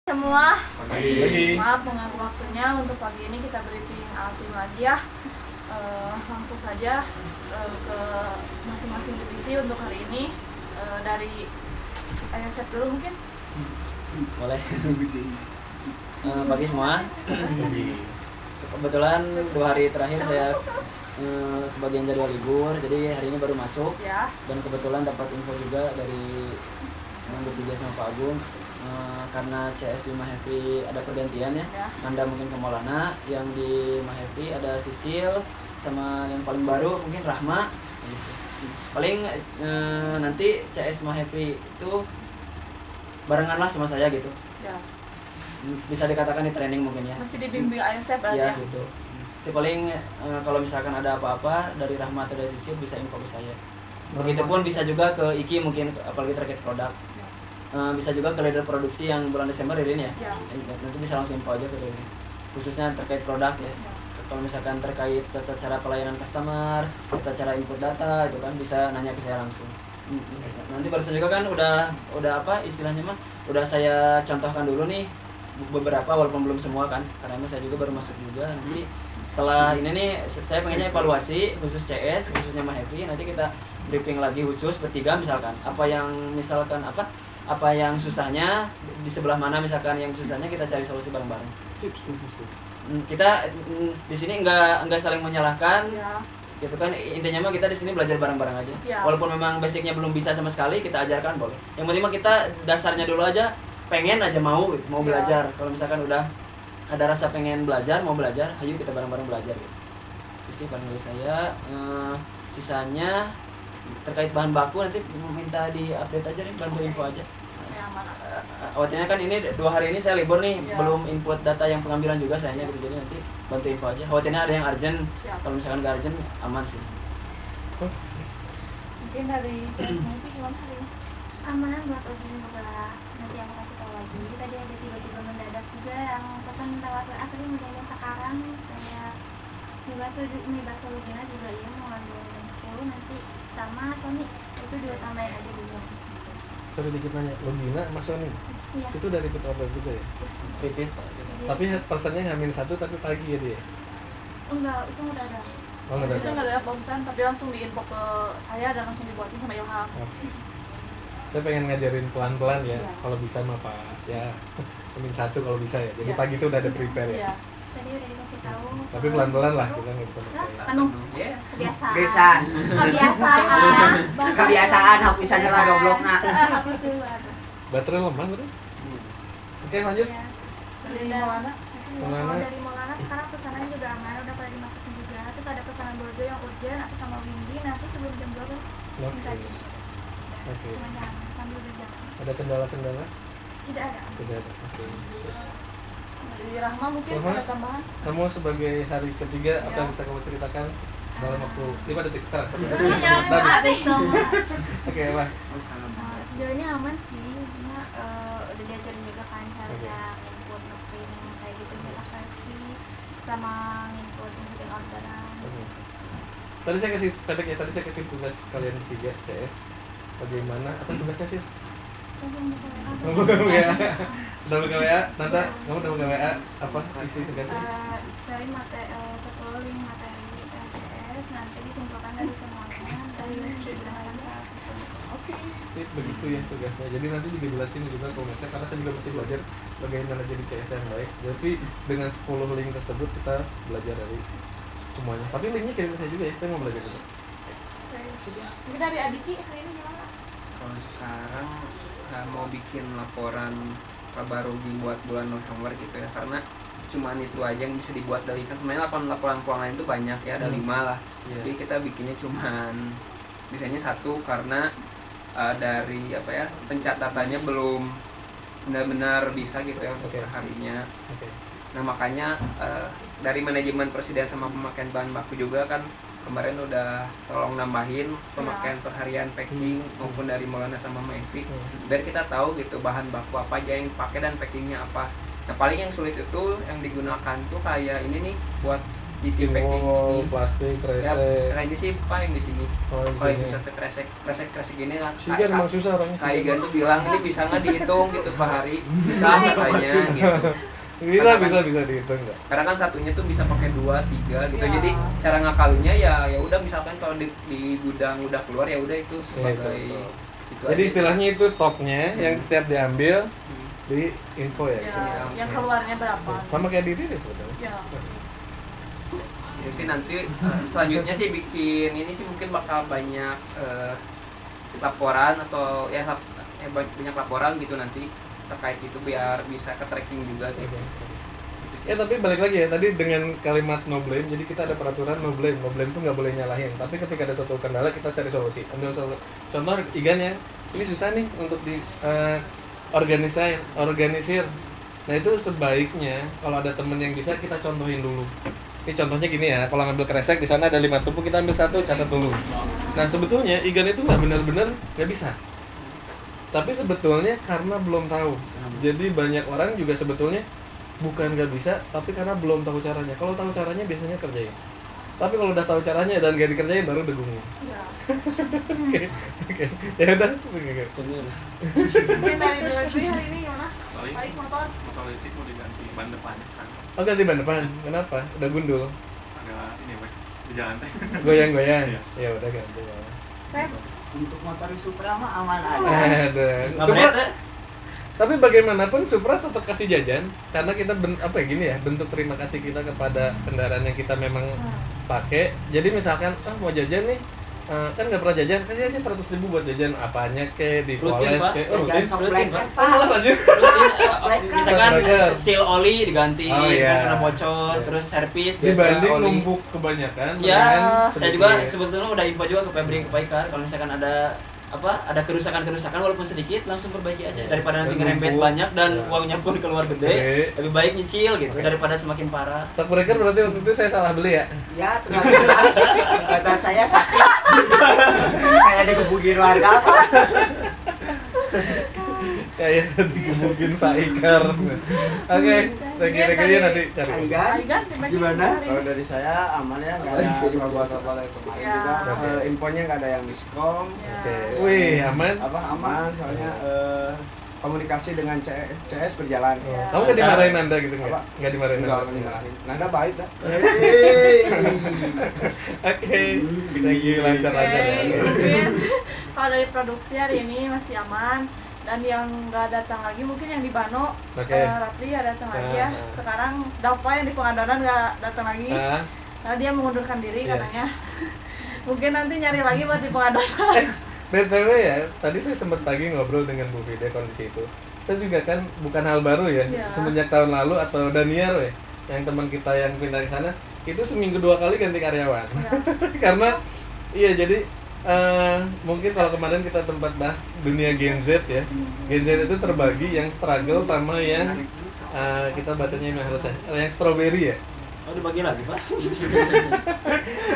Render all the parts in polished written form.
Semua, Pagi. maaf mengganggu waktunya. Untuk pagi ini kita briefing Altim lagi ya. Langsung saja ke masing-masing divisi untuk hari ini. Dari Ayosep dulu mungkin. Boleh. Pagi semua. Kebetulan 2 hari terakhir saya sebagian jadwal libur, jadi hari ini baru masuk. Ya. Dan kebetulan dapat info juga dari Bang Tiga sama Pak Agung. Karena CS di Mahefi ada pergantian ya. Nanda mungkin ke Maulana, yang di Mahefi ada Sisil, sama yang paling baru mungkin Rahma gitu. Paling nanti CS Mahefi itu barengan lah sama saya gitu. Ya. Bisa dikatakan di training mungkin ya. Masih dibimbing Ayosep berarti Ya ya. gitu. Jadi paling kalau misalkan ada apa-apa dari Rahma atau dari Sisil bisa info ke saya. Begitupun bisa juga ke Iki mungkin, apalagi terkait produk. Bisa juga ke leader produksi yang bulan Desember Ririn ya. Nanti bisa langsung info aja ke Ririn. Khususnya terkait produk ya. Kalau misalkan terkait tata cara pelayanan customer, tata cara input data itu kan bisa nanya ke saya langsung. Nanti barusan juga kan udah apa istilahnya mah udah saya contohkan dulu nih beberapa walaupun belum semua kan, karena saya juga baru masuk juga. Nanti setelah ini nih saya pengennya evaluasi khusus CS, khususnya Mahefi, nanti kita briefing lagi khusus bertiga misalkan apa yang susahnya di sebelah mana, misalkan yang susahnya kita cari solusi bareng-bareng. Kita di sini enggak saling menyalahkan. Ya. Gitu kan, intinya mah kita di sini belajar bareng-bareng aja. Ya. Walaupun memang basicnya belum bisa sama sekali, kita ajarkan boleh. Yang penting mah kita dasarnya dulu aja, pengen aja mau belajar. Kalau misalkan udah ada rasa pengen belajar, mau belajar, ayo kita bareng-bareng belajar gitu. Itu sih paling dari saya. Sisanya terkait bahan baku nanti minta di update aja nih, bantu info aja. Awalnya kan ini 2 hari ini saya libur nih, belum input data yang pengambilan juga sayanya gitu, jadi nanti bantu info aja. Awalnya ada yang urgent, kalau misalkan gak urgent aman sih. Mungkin dari CS Mahefi gimana hari ini? Aman buat urgent juga, nanti aku kasih tahu lagi. Tadi ada tiba-tiba mendadak juga yang pesan lewat WA tadi mulainya sekarang, kayak mie bakso Lugina juga ya mau ngambil jam 10 nanti, sama Sony itu juga tambahin aja dulu. Sorry dikit nanya, Lugina sama Sony? Iya. Itu dari ikut order juga ya? Repeat. Tapi pesannya ngamin 1 tapi pagi ya dia? Enggak, itu udah ada. Oh nggak Itu ada. nggak ada bagusan, tapi langsung diinfo ke saya dan langsung dibuatin sama Ilham. Saya pengen ngajarin pelan-pelan ya, Iya. kalau bisa mah Pak. Ya, ngamin 1 kalau bisa ya. Jadi Iya. pagi itu udah ada prepare ya. Iya. Tadi udah dikasih tahu. Tapi pelan-pelan lah, kita nggak bisa percaya. Penuh. Kebiasaan. Kebiasaan. Kebiasaan hapusan lah goblok nak. Hapus dulu. Baterai lemah betul? Oke lanjut. Ya. Dari Dan Maulana. kalau dari Maulana sekarang pesanan juga aman, udah pada dimasukin juga. Terus ada pesanan Borjo yang urgent atas sama Windy nanti sebelum jam 12. Minta di. Oke. Semuanya aman sambil berjalan. Ada kendala-kendala? Tidak ada. Tidak ada. Oke. Dari Rahma mungkin Rahma? ada tambahan? Kamu sebagai hari ketiga apa Ya. yang bisa kamu ceritakan dalam waktu 5 detik sekarang? Habis dong. Oke lah. Sejauh ini aman sih, cuma udah diajarin juga kan cara input ngeprint kayak gitu relokasi sama input masukin orderan. Oke. Tadi saya kasih tugas kalian bertiga CS. Bagaimana? Apa tugasnya sih? Kamu udah buka WA, Nanda, kamu udah buka WA, apa isi tugasnya? Cari sepuluh link materi CS, nanti disimpulkan dari semuanya dan dijelaskan saat itu. Oke, sip, begitu ya tugasnya. Jadi nanti dijelasin juga komennya, karena saya juga masih belajar bagaimana jadi CS yang baik. Jadi dengan 10 link tersebut kita belajar dari semuanya. Tapi linknya kirim ke saya juga ya, saya mau belajar juga. Mungkin dari Adiki hari ini gimana? Kalau sekarang mau bikin laporan kabar rugi buat bulan November gitu ya, karena cuman itu aja yang bisa dibuat dari kan sebenarnya laporan keuangan itu banyak ya, ada 5 lah. Iya. Jadi kita bikinnya cuman biasanya 1 karena dari apa ya pencatatannya belum benar-benar bisa gitu ya untuk Oke. perharinya. Oke. Nah makanya dari manajemen presiden sama pemakaian bahan baku juga kan kemarin udah tolong nambahin pemakaian perharian packing maupun dari Maulana sama Mavic biar kita tahu gitu bahan baku apa aja yang pakai dan packingnya apa. Nah paling yang sulit itu yang digunakan tuh kayak ini nih buat di tim packing Wall, ini. plastik, Ya, kresek. kayaknya sih paling di sini. Oh, di Kalau sini. bisa ke kresek gini kan. Si Igan emang susah orangnya. Kayak Igan tuh bilang ini bisa nggak dihitung gitu per hari? Bisa katanya gitu. Bisa dihitung nggak? Karena kan satunya tuh bisa pakai 2, 3 gitu. Ya. Jadi cara ngakalinnya ya udah misalkan kalau di gudang udah keluar ya udah itu sebagai Itu. itu Jadi aja. istilahnya itu stoknya yang setiap diambil di info ya. Ya, gitu. yang keluarnya berapa? Sama kayak diri deh sebetulnya. Ya. Jadi sih nanti selanjutnya sih bikin ini sih mungkin bakal banyak laporan atau banyak laporan gitu nanti terkait itu biar bisa ke tracking juga gitu. Gitu sih. Ya tapi balik lagi ya tadi dengan kalimat no blame, jadi kita ada peraturan no blame. No blame itu nggak boleh nyalahin. Tapi ketika ada suatu kendala kita cari solusi. Ambil contoh Igan yang ini susah nih untuk di organisir. Nah itu sebaiknya kalau ada temen yang bisa kita contohin dulu. Ini contohnya gini ya, kalau ngambil kresek di sana ada 5 tumpuk, kita ambil 1, catat dulu. Nah sebetulnya Igan itu nggak benar-benar nggak bisa. Tapi sebetulnya karena belum tahu. Jadi banyak orang juga sebetulnya bukan nggak bisa, tapi karena belum tahu caranya. Kalau tahu caranya biasanya kerjain. Tapi kalau udah tahu caranya dan nggak dikerjain baru degungnya. Ya. Oke. Ya udah. Mungkin dari delivery hari ini gimana? Paling Balik motor. motor listrik mau diganti ban depannya sekarang. Oh ganti ban depan. Kenapa? Udah gundul. Agak ini weh di jalan teh. Goyang-goyang. Iya. Ya udah ganti ya. Pep. Untuk motor Supra mah aman aja. Ada. Nggak Supra, berat, ya? tapi bagaimanapun Supra tetap kasih jajan karena kita gini ya, bentuk terima kasih kita kepada kendaraan yang kita memang pakai. Jadi misalkan mau jajan nih, kan nggak pernah jajan, kasih aja 100.000 buat jajan apanya di Rutin, poles Pak. kayak Jangan rutin. sok rutin, blanket, Pak. Pak. Malah aja. Misalkan Bagger. seal oli diganti, Oh, iya. kan karena bocor, Iya. terus servis biasa Dibanding oli. numpuk kebanyakan. Ya, mendingan saya juga sedikit. sebetulnya udah info juga ke pabrik ke Paikar kalau misalkan ada kerusakan walaupun sedikit langsung perbaiki aja daripada nanti Dan ngerempet numpuk. banyak dan Ya. uangnya pun keluar Oke. gede. Lebih baik nyicil gitu Oke. daripada semakin parah. Shock breaker berarti waktu itu saya salah beli ya? Ya, ternyata badan saya sakit. Kayak dikebukin warga, Pak. Kayak digebukin Pak Ikar. Oke, saya kira dia nanti cari. Aigan, Aigan, dibagi gimana? hari Kalau ini. dari saya aman ya, nggak ada trouble-trouble yang kemarin Ya. juga. Oke. Infonya nggak ada yang miskom. Ya. Oke. Wih, aman. Apa aman? Soalnya komunikasi dengan CS berjalan. Ya. Kamu nggak dimarahin Nanda gitu nggak? Apa? Nggak dimarahin Enggak, Nanda? dimarahin. Nada baik dah. Oke, thank you, lancar-lancar ya. Oke, Oke. mungkin kalau dari produksi hari ini masih aman dan yang nggak datang lagi mungkin yang di Bano, Oke. Rapli ya datang lagi ya. Nah. Sekarang Dava yang di Pengadonan nggak datang lagi Nah, karena dia mengundurkan diri Iya. katanya. Mungkin nanti nyari lagi buat di Pengadonan. BTW ya, tadi saya sempat pagi ngobrol dengan Bu Fide kondisi itu. Saya juga kan bukan hal baru ya, Iya. semenjak tahun lalu atau Daniar ya, yang teman kita yang pindah ke sana, itu seminggu 2 kali ganti karyawan. Ya. Karena iya jadi mungkin kalau kemarin kita tempat bahas dunia Gen Z ya, Gen Z itu terbagi yang struggle sama yang kita bahasanya yang harusnya yang strawberry ya. Oh, dibagi lagi, Pak.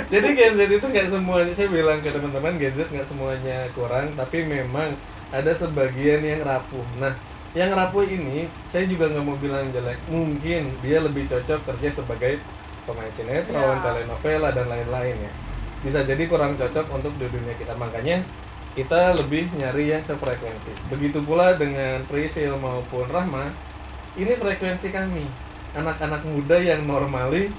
Jadi Gen Z itu nggak semuanya, saya bilang ke teman-teman, Gen Z nggak semuanya kurang, tapi memang ada sebagian yang rapuh. Nah, yang rapuh ini saya juga nggak mau bilang jelek, mungkin dia lebih cocok kerja sebagai pemain sinetron, Ya. telenovela dan lain-lain ya. Bisa jadi kurang cocok untuk di dunia kita, makanya kita lebih nyari yang sefrekuensi. Begitu pula dengan Prisil maupun Rahma, ini frekuensi kami, anak-anak muda yang normali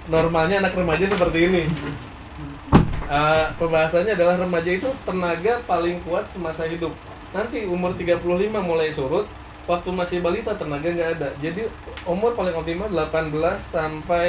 normalnya anak remaja seperti ini. Pembahasannya adalah remaja itu tenaga paling kuat semasa hidup. Nanti umur 35 mulai surut, waktu masih balita tenaga nggak ada. Jadi umur paling optimal 18 sampai